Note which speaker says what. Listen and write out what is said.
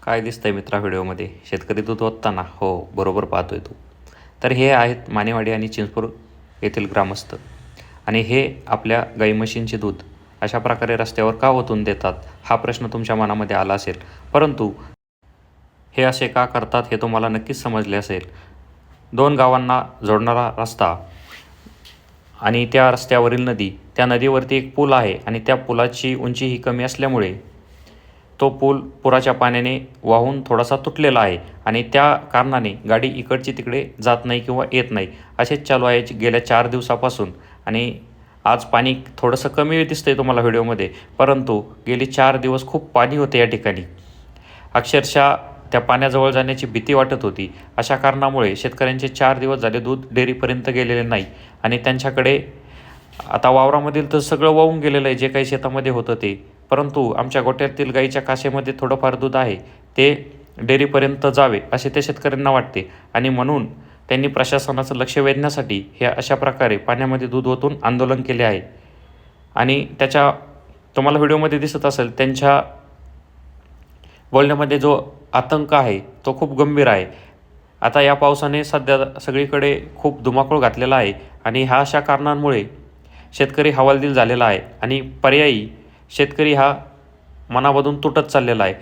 Speaker 1: काय दिसतंय मित्रा व्हिडिओमध्ये? शेतकरी दूध ओतताना? हो, बरोबर पाहतोय तू. तर हे आहेत मानेवाडी आणि चिंचपूर येथील ग्रामस्थ आणि हे आपल्या गाई म्हशींचे दूध अशा प्रकारे रस्त्यावर का ओतून देतात? हा प्रश्न तुमच्या मनामध्ये आला असेल. परंतु हे असे का करतात हे तुम्हाला नक्कीच समजले असेल. 2 गावांना जोडणारा रस्ता आणि त्या रस्त्यावरील नदी, त्या नदीवरती एक पूल आहे आणि त्या पुलाची उंची ही कमी असल्यामुळे तो पूल पुराच्या पाण्याने वाहून थोडासा तुटलेला आहे आणि त्या कारणाने गाडी इकडची तिकडे जात नाही किंवा येत नाही. असेच चालू आहे गेल्या 4 दिवसापासून आणि आज पाणी थोडंसं कमी दिसतंय तुम्हाला व्हिडिओमध्ये, परंतु गेली 4 दिवस खूप पाणी होते या ठिकाणी. अक्षरशः त्या पाण्याजवळ जाण्याची भीती वाटत होती. अशा कारणामुळे शेतकऱ्यांचे 4 दिवस झाले दूध डेअरीपर्यंत गेलेले नाही आणि त्यांच्याकडे आता वावरामधील तर सगळं वाहून गेलेलं आहे जे काही शेतामध्ये होतं ते. परंतु आमच्या गोठ्यातील गाईच्या कासेमध्ये थोडंफार दूध आहे, ते डेअरीपर्यंत जावे असे त्या शेतकऱ्यांना वाटते आणि म्हणून त्यांनी प्रशासनाचं लक्ष वेधण्यासाठी हे अशा प्रकारे पाण्यामध्ये दूध ओतून आंदोलन केले आहे. आणि त्याच्या तुम्हाला व्हिडिओमध्ये दिसत असेल त्यांच्या बोलण्यामध्ये जो आतंक आहे तो खूप गंभीर आहे. आता या पावसाने सध्या सगळीकडे खूप धुमाकूळ घातलेला आहे आणि ह्या अशा कारणांमुळे शेतकरी हवालदिल झालेला आहे आणि पर्यायी शेतकरी हा मनामधून तुटत चाललेला आहे.